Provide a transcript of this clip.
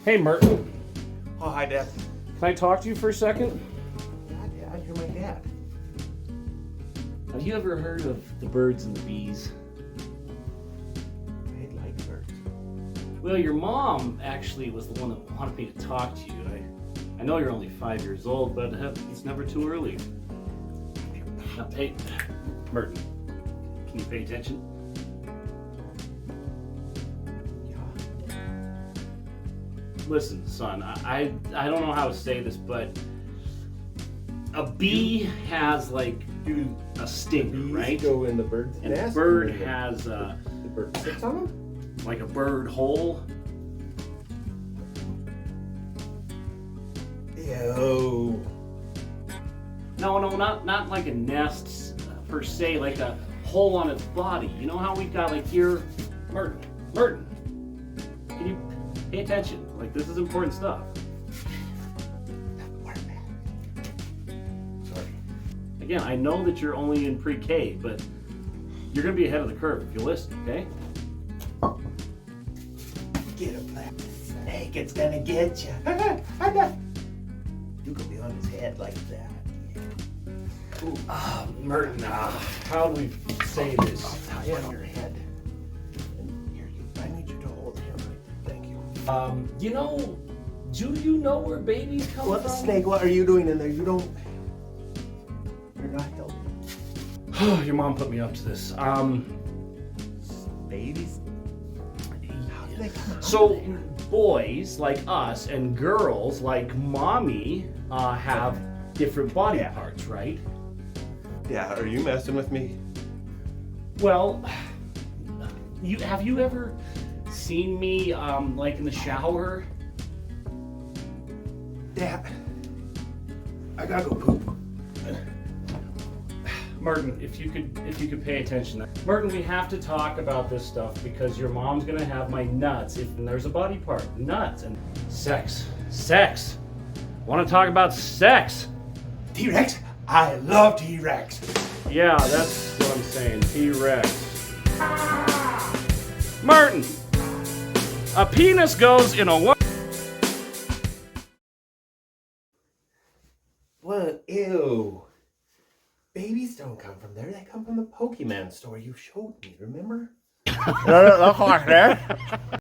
Hey, Merton. Oh, hi, Dad. Can I talk to you for a second? Yeah, Dad, you're my dad. Have you ever heard of the birds and the bees? I like birds. Well, your mom actually was the one that wanted me to talk to you. I know you're only 5 years old, but it's never too early. Now, hey, Merton, can you pay attention? Yeah. Listen, son, I don't know how to say this, but a bee has like a stinger, right? Go in the bird's And nest. a bird has The bird sits on them? like a bird hole. Ew. No, not like a nest per se, like a hole on its body. You know how we've got like here, Merton, can you pay attention? Like this is important stuff. Sorry. Again, I know that you're only in pre-K, but you're gonna be ahead of the curve if you listen, okay? Get him, that snake. It's gonna get you. You could be on his head like that. Merton, how do we say this? I'll tie it on your head. And here, I need you to hold him. Thank you. Do you know where babies come What from? snake? What are you doing in there? You're not helping. Your mom put me up to this. Babies? How do they come out So of there? boys like us and girls like mommy have different body parts, right? Yeah, are you messing with me? Well, have you ever seen me like in the shower? Dad, I gotta go poop. Merton, if you could pay attention. Merton, we have to talk about this stuff because your mom's gonna have my nuts if there's a body part. Nuts and sex. Want to talk about sex? T-Rex? I love T-Rex. Yeah, that's what I'm saying. T-Rex. Martin, a penis goes in a what? What? Ew. Babies don't come from there. They come from the Pokemon store you showed me, remember?